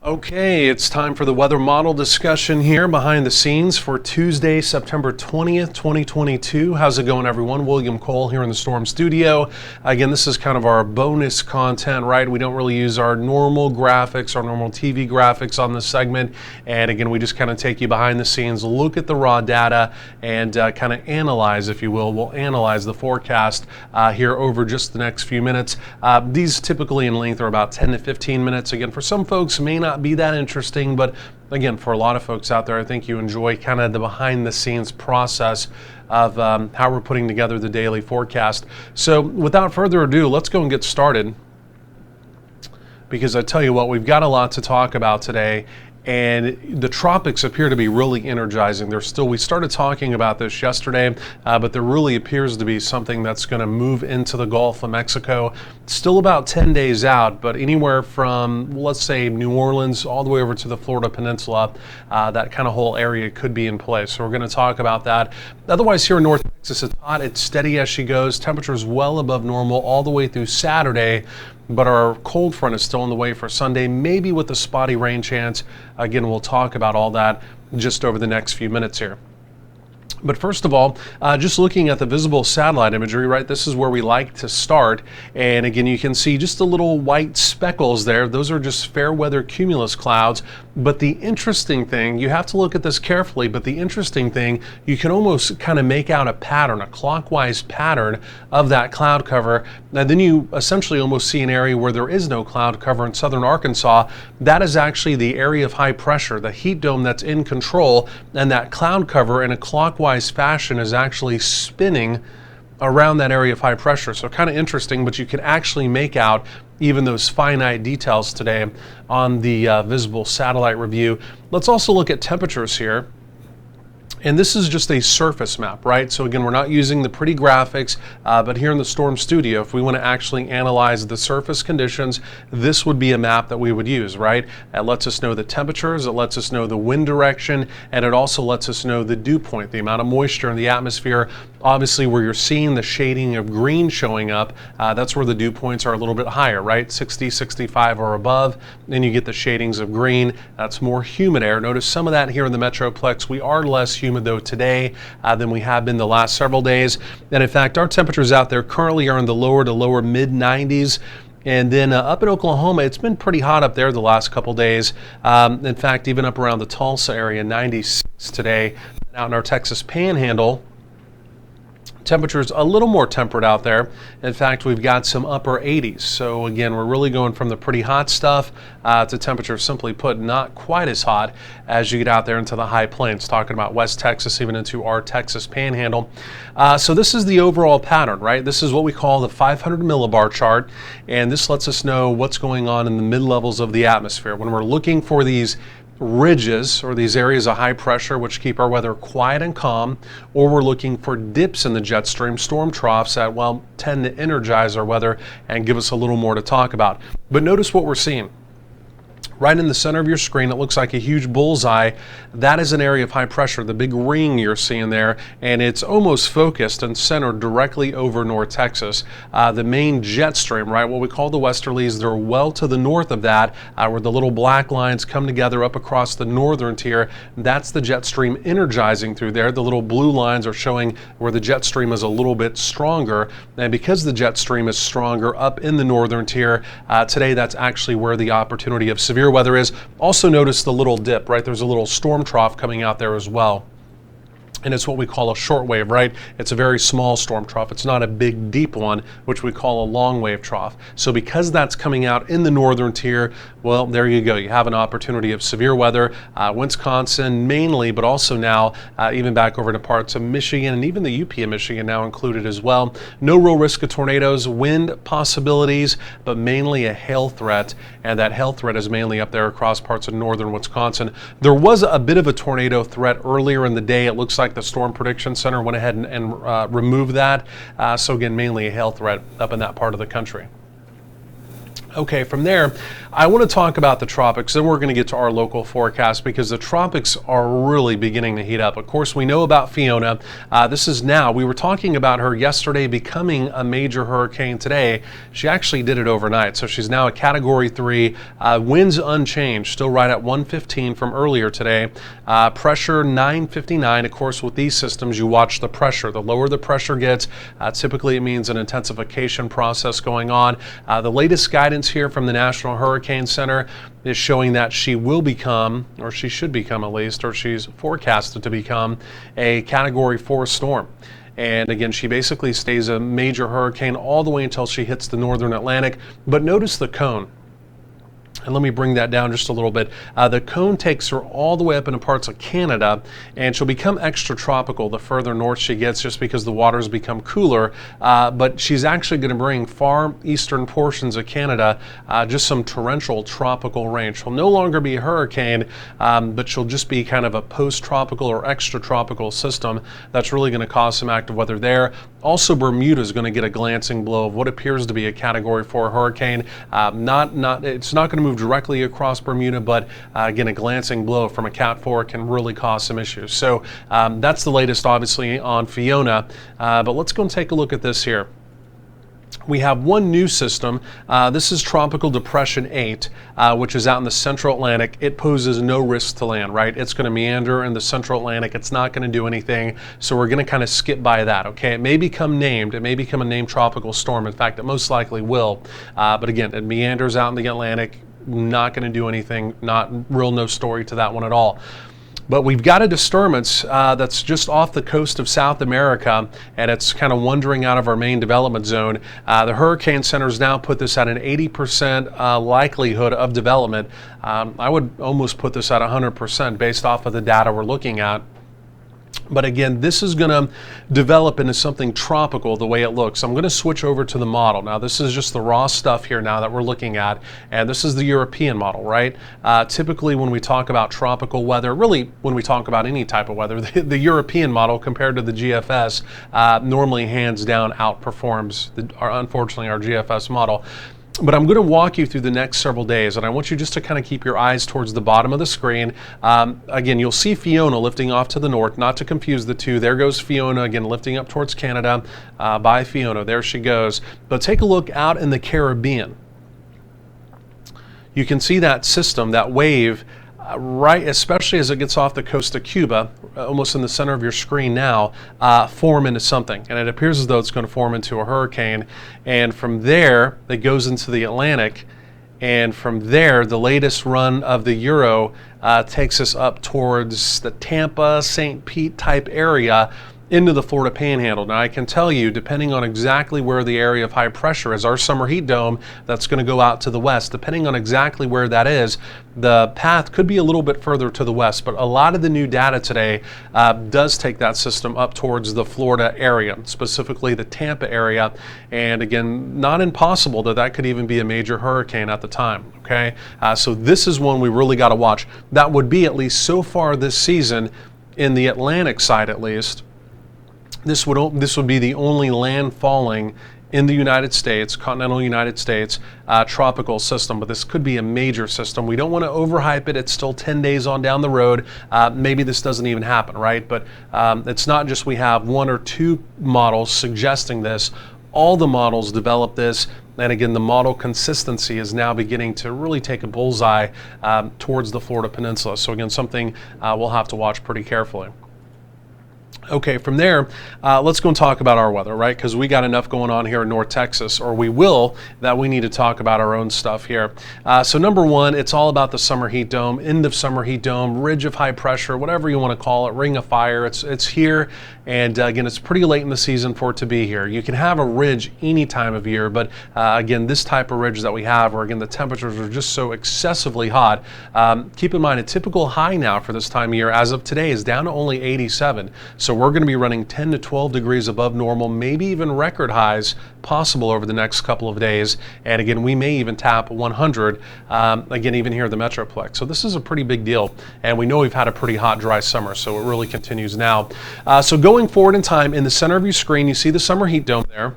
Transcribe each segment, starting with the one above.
Okay, it's time for the weather model discussion here behind the scenes for Tuesday, September 20th, 2022. How's it going, everyone? William Cole here in the Storm Studio. Again, this is kind of our bonus content, right? We don't really use our normal graphics, our normal TV graphics on this segment. And again, we just kind of take you behind the scenes, look at the raw data, and kind of analyze, if you will. We'll analyze the forecast here over just the next few minutes. These typically in length are about 10 to 15 minutes. Again, for some folks, may not be that interesting, but again, for a lot of folks out there, I think you enjoy kind of the behind the scenes process of how we're putting together the daily forecast. So without further ado, let's go and get started, because I tell you what, we've got a lot to talk about today. And the tropics appear to be really energizing. We started talking about this yesterday, but there really appears to be something that's going to move into the Gulf of Mexico. Still about 10 days out, but anywhere from, let's say, New Orleans all the way over to the Florida Peninsula, that kind of whole area could be in place. So we're going to talk about that. Otherwise, here in North Texas, it's hot. It's steady as she goes. Temperatures well above normal all the way through Saturday. But our cold front is still on the way for Sunday, maybe with a spotty rain chance. Again, we'll talk about all that just over the next few minutes here. But first of all, just looking at the visible satellite imagery, right, this is where we like to start. And again, you can see just the little white speckles there. Those are just fair weather cumulus clouds. But the interesting thing, you have to look at this carefully, but the interesting thing, you can almost kind of make out a pattern, a clockwise pattern of that cloud cover. And then you essentially almost see an area where there is no cloud cover in southern Arkansas. That is actually the area of high pressure, the heat dome that's in control, and that cloud cover in a clockwise fashion is actually spinning around that area of high pressure. So kind of interesting, but you can actually make out even those finite details today on the visible satellite review. Let's also look at temperatures here. And this is just a surface map, right? So again, we're not using the pretty graphics, but here in the Storm Studio, if we want to actually analyze the surface conditions, this would be a map that we would use, right? It lets us know the temperatures, it lets us know the wind direction, and it also lets us know the dew point, the amount of moisture in the atmosphere. Obviously, where you're seeing the shading of green showing up, that's where the dew points are a little bit higher, right? 60, 65 or above. Then you get the shadings of green. That's more humid air. Notice some of that here in the Metroplex. We are less humid though today than we have been the last several days. And in fact, our temperatures out there currently are in the lower to lower mid 90s. And then up in Oklahoma, it's been pretty hot up there the last couple days. In fact, even up around the Tulsa area, 96 today. Out in our Texas Panhandle, temperatures a little more temperate out there. In fact, we've got some upper 80s. So again, we're really going from the pretty hot stuff to temperatures, simply put, not quite as hot as you get out there into the high plains, talking about West Texas, even into our Texas Panhandle. So this is the overall pattern, right? This is what we call the 500 millibar chart, and this lets us know what's going on in the mid-levels of the atmosphere. When we're looking for these ridges or these areas of high pressure which keep our weather quiet and calm, or we're looking for dips in the jet stream, storm troughs that, well, tend to energize our weather and give us a little more to talk about. But notice what we're seeing. Right in the center of your screen, it looks like a huge bullseye. That is an area of high pressure, the big ring you're seeing there, and it's almost focused and centered directly over North Texas. The main jet stream, right, what we call the westerlies, they're well to the north of that, where the little black lines come together up across the northern tier. That's the jet stream energizing through there. The little blue lines are showing where the jet stream is a little bit stronger, and because the jet stream is stronger up in the northern tier, today that's actually where the opportunity of severe weather is. Also notice the little dip, right? There's a little storm trough coming out there as well. And it's what we call a short wave, right? It's a very small storm trough. It's not a big, deep one, which we call a long wave trough. So because that's coming out in the northern tier, well, there you go. You have an opportunity of severe weather. Wisconsin mainly, but also now even back over to parts of Michigan and even the UP of Michigan now included as well. No real risk of tornadoes, wind possibilities, but mainly a hail threat. And that hail threat is mainly up there across parts of northern Wisconsin. There was a bit of a tornado threat earlier in the day. It looks like the Storm Prediction Center went ahead and removed that. So again, mainly a hail threat up in that part of the country. Okay, from there, I want to talk about the tropics, then we're going to get to our local forecast because the tropics are really beginning to heat up. Of course, we know about Fiona. This is now, we were talking about her yesterday becoming a major hurricane today. She actually did it overnight, so she's now a Category 3. Winds unchanged, still right at 115 from earlier today. Pressure 959. Of course, with these systems, you watch the pressure. The lower the pressure gets, typically it means an intensification process going on. The latest guidance here from the National Hurricane Center is showing that she will become, or she should become at least, or she's forecasted to become a Category 4 storm. And again, she basically stays a major hurricane all the way until she hits the northern Atlantic. But notice the cone. And let me bring that down just a little bit. The cone takes her all the way up into parts of Canada, and she'll become extra tropical the further north she gets just because the waters become cooler. But she's actually going to bring far eastern portions of Canada just some torrential tropical rain. She'll no longer be a hurricane, but she'll just be kind of a post-tropical or extra tropical system that's really going to cause some active weather there. Also, Bermuda is going to get a glancing blow of what appears to be a Category 4 hurricane. It's not going to move directly across Bermuda, but again, a glancing blow from a Cat 4 can really cause some issues. So that's the latest, obviously, on Fiona. But let's go and take a look at this here. We have one new system. This is Tropical Depression 8, which is out in the Central Atlantic. It poses no risk to land, right? It's going to meander in the Central Atlantic. It's not going to do anything. So we're going to kind of skip by that, okay? It may become named. It may become a named tropical storm. In fact, it most likely will. But again, it meanders out in the Atlantic. Not going to do anything. No story to that one at all. But we've got a disturbance that's just off the coast of South America, and it's kind of wandering out of our main development zone. The Hurricane Center's now put this at an 80% likelihood of development. I would almost put this at 100% based off of the data we're looking at. But again, this is going to develop into something tropical the way it looks. I'm going to switch over to the model. Now, this is just the raw stuff here now that we're looking at, and this is the European model, right? Typically, when we talk about tropical weather, really when we talk about any type of weather, the European model compared to the GFS normally hands down outperforms, unfortunately, our GFS model. But I'm going to walk you through the next several days, and I want you just to kind of keep your eyes towards the bottom of the screen. Again, you'll see Fiona lifting off to the north, not to confuse the two. There goes Fiona, again, lifting up towards Canada by Fiona. There she goes. But take a look out in the Caribbean. You can see that system, that wave, right, especially as it gets off the coast of Cuba, almost in the center of your screen now, form into something. And it appears as though it's going to form into a hurricane. And from there, it goes into the Atlantic. And from there, the latest run of the Euro takes us up towards the Tampa, St. Pete type area into the Florida Panhandle. Now, I can tell you, depending on exactly where the area of high pressure is, our summer heat dome that's going to go out to the west, depending on exactly where that is, the path could be a little bit further to the west. But a lot of the new data today does take that system up towards the Florida area, specifically the Tampa area. And again, not impossible that could even be a major hurricane at the time. Okay, so this is one we really got to watch. That would be, at least so far this season, in the Atlantic side at least, this would be the only landfalling in the United States, continental United States, tropical system, but this could be a major system. We don't want to overhype it. It's still 10 days on down the road. Maybe this doesn't even happen, right? But it's not just we have one or two models suggesting this. All the models develop this. And again, the model consistency is now beginning to really take a bullseye towards the Florida Peninsula. So again, something we'll have to watch pretty carefully. Okay, from there, let's go and talk about our weather, right? Because we got enough going on here in North Texas, or we will, that we need to talk about our own stuff here. So number one, it's all about the summer heat dome, end of summer heat dome, ridge of high pressure, whatever you want to call it, ring of fire. It's here, and again, it's pretty late in the season for it to be here. You can have a ridge any time of year, but again, this type of ridge that we have, where again, the temperatures are just so excessively hot. Keep in mind, a typical high now for this time of year, as of today, is down to only 87. So we're going to be running 10 to 12 degrees above normal, maybe even record highs possible over the next couple of days. And again, we may even tap 100, again, even here in the Metroplex. So this is a pretty big deal. And we know we've had a pretty hot, dry summer, so it really continues now. So going forward in time, in the center of your screen, you see the summer heat dome there.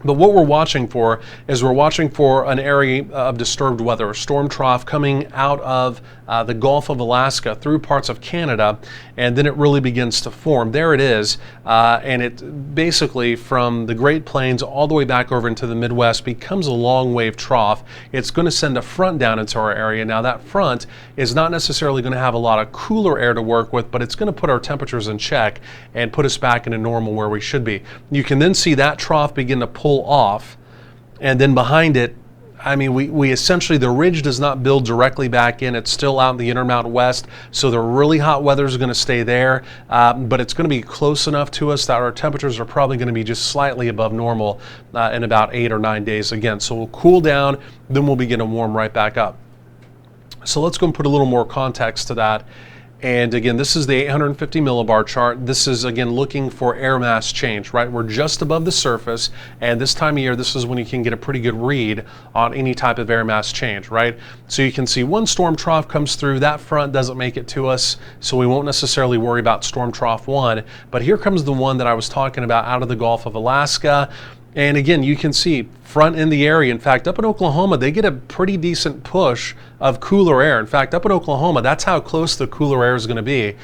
But what we're watching for is we're watching for an area of disturbed weather, a storm trough coming out of the Gulf of Alaska through parts of Canada, and then it really begins to form. There it is, and it basically from the Great Plains all the way back over into the Midwest becomes a long wave trough. It's going to send a front down into our area. Now that front is not necessarily going to have a lot of cooler air to work with, but it's going to put our temperatures in check and put us back into normal where we should be. You can then see that trough begin to pull off, and then behind it, I mean, we essentially, the ridge does not build directly back in. It's still out in the Intermountain West, so the really hot weather is going to stay there, but it's going to be close enough to us that our temperatures are probably going to be just slightly above normal in about 8 or 9 days again. So we'll cool down, then we'll begin to warm right back up. So let's go and put a little more context to that. And again, this is the 850 millibar chart. This is, again, looking for air mass change, right? We're just above the surface, and this time of year, this is when you can get a pretty good read on any type of air mass change, right? So you can see one storm trough comes through, that front doesn't make it to us, so we won't necessarily worry about storm trough 1. But here comes the one that I was talking about out of the Gulf of Alaska. And again, you can see front in the area. In fact, up in Oklahoma, they get a pretty decent push of cooler air. In fact, up in Oklahoma, that's how close the cooler air is going to be.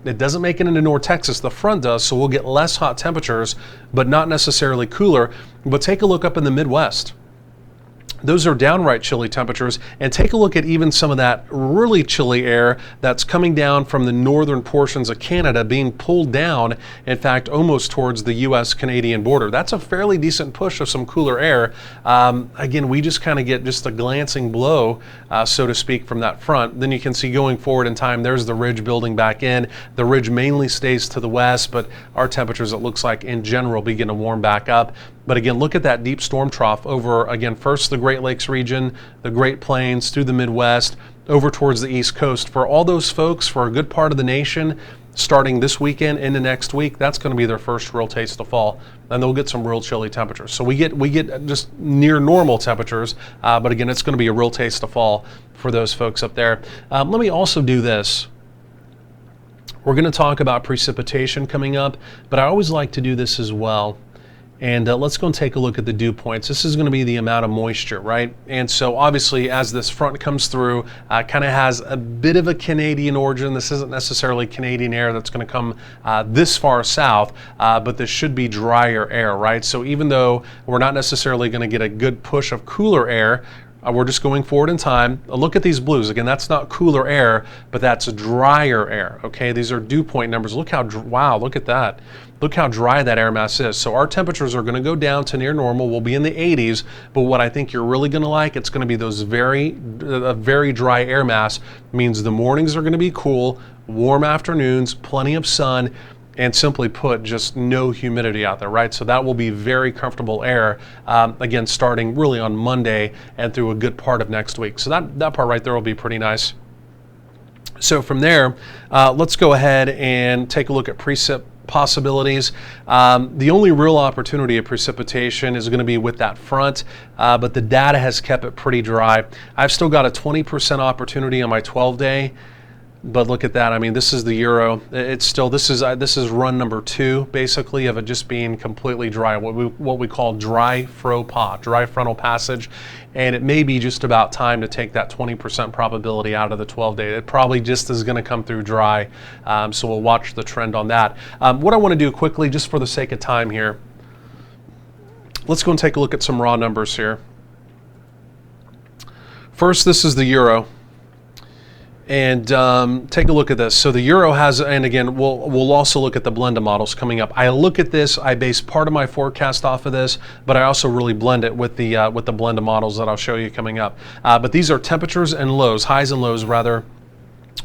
It doesn't make it into North Texas. The front does, so we'll get less hot temperatures, but not necessarily cooler. But take a look up in the Midwest. Those are downright chilly temperatures, and take a look at even some of that really chilly air that's coming down from the northern portions of Canada being pulled down, in fact, almost towards the US-Canadian border. That's a fairly decent push of some cooler air. Again, we just kind of get just a glancing blow, so to speak, from that front. Then you can see going forward in time, there's the ridge building back in. The ridge mainly stays to the west, but our temperatures, it looks like, in general, begin to warm back up. But again, look at that deep storm trough over, again, first the Great Lakes region, the Great Plains, through the Midwest, over towards the East Coast. For all those folks, for a good part of the nation, starting this weekend into next week, that's going to be their first real taste of fall, and they'll get some real chilly temperatures. So we get just near normal temperatures, but again, it's going to be a real taste of fall for those folks up there. Let me also do this. We're going to talk about precipitation coming up, but I always like to do this as well. And let's go and take a look at the dew points. This is going to be the amount of moisture, right? And so obviously as this front comes through, kind of has a bit of a Canadian origin. This isn't necessarily Canadian air that's going to come this far south, but this should be drier air, right? So even though we're not necessarily going to get a good push of cooler air, we're just going forward in time. Look at these blues. Again, that's not cooler air, but that's drier air, okay? These are dew point numbers. Look how, wow, look at that. Look how dry that air mass is. So our temperatures are going to go down to near normal. We'll be in the 80s, but what I think you're really going to like, it's going to be those very dry air mass. Means the mornings are going to be cool, warm afternoons, plenty of sun, and simply put, just no humidity out there, right? So that will be very comfortable air, again, starting really on Monday and through a good part of next week. So that part right there will be pretty nice. So from there, let's go ahead and take a look at precip possibilities. The only real opportunity of precipitation is going to be with that front, but the data has kept it pretty dry. I've still got a 20% opportunity on my 12-day. But look at that. I mean, this is the Euro. It's still, this is run number 2, basically, of it just being completely dry, what we call dry frontal passage. And it may be just about time to take that 20% probability out of the 12-day. It probably just is going to come through dry. So we'll watch the trend on that. What I want to do quickly, just for the sake of time here, let's go and take a look at some raw numbers here. First, this is the Euro. And take a look at this. So the Euro has, and again, we'll also look at the blended models coming up. I look at this, I base part of my forecast off of this, but I also really blend it with the blended models that I'll show you coming up. But these are temperatures and lows, highs and lows rather,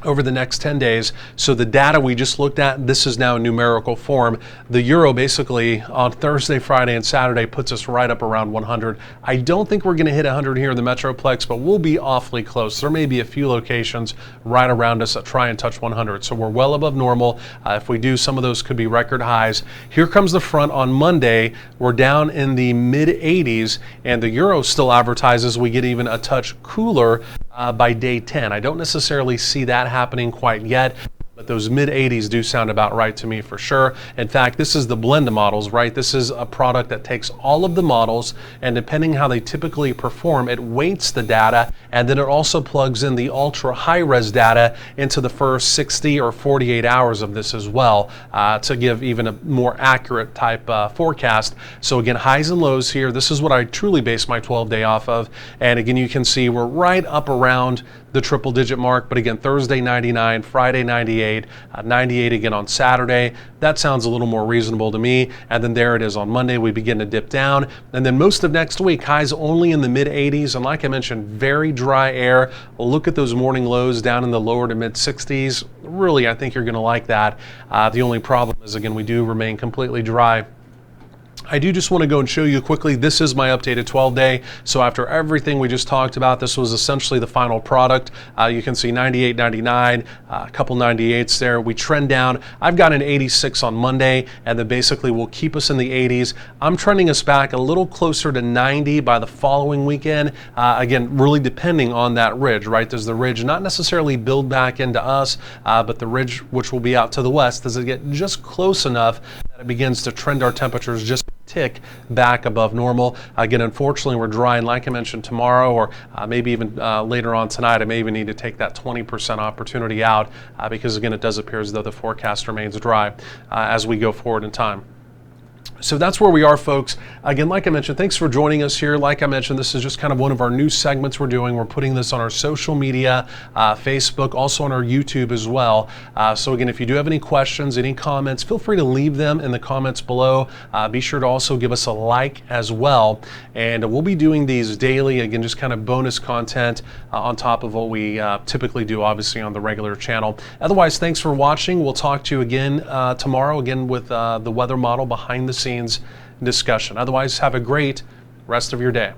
over the next 10 days. So the data we just looked at, this is now in numerical form. The Euro basically on Thursday, Friday, and Saturday puts us right up around 100. I don't think we're going to hit 100 here in the Metroplex, but we'll be awfully close. There may be a few locations right around us that try and touch 100. So we're well above normal. If we do, some of those could be record highs. Here comes the front on Monday. We're down in the mid 80s, and the Euro still advertises we get even a touch cooler by day 10. I don't necessarily see that happening quite yet, but But those mid 80s do sound about right to me for sure. In fact, this is the blend of models, right? This is a product that takes all of the models, and depending how they typically perform, it weights the data, and then it also plugs in the ultra high res data into the first 60 or 48 hours of this as well, to give even a more accurate type forecast. So again, highs and lows here. This is what I truly base my 12-day off of. And again, you can see we're right up around the triple digit mark, but again, Thursday 99, Friday 98, 98 again on Saturday. That sounds a little more reasonable to me. And then there it is on Monday, we begin to dip down. And then most of next week, highs only in the mid 80s. And like I mentioned, very dry air. Look at those morning lows down in the lower to mid 60s. Really, I think you're gonna like that. The only problem is, again, we do remain completely dry. I do just want to go and show you quickly, this is my updated 12-day. So after everything we just talked about, this was essentially the final product. You can see 98, 99, a couple 98s there. We trend down. I've got an 86 on Monday, and then basically will keep us in the 80s. I'm trending us back a little closer to 90 by the following weekend. Again, really depending on that ridge, right? Does the ridge not necessarily build back into us, but the ridge, which will be out to the west, does it get just close enough that it begins to trend our temperatures just tick back above normal? Again, unfortunately, we're dry, and like I mentioned, tomorrow or maybe even later on tonight, I may even need to take that 20% opportunity out because, again, it does appear as though the forecast remains dry as we go forward in time. So that's where we are, folks. Again, like I mentioned, thanks for joining us here. Like I mentioned, this is just kind of one of our new segments we're doing. We're putting this on our social media, Facebook, also on our YouTube as well. So again, if you do have any questions, any comments, feel free to leave them in the comments below. Be sure to also give us a like as well. And we'll be doing these daily, again, just kind of bonus content on top of what we typically do, obviously, on the regular channel. Otherwise, thanks for watching. We'll talk to you again tomorrow, again, with the weather model behind the scenes discussion. Otherwise, have a great rest of your day.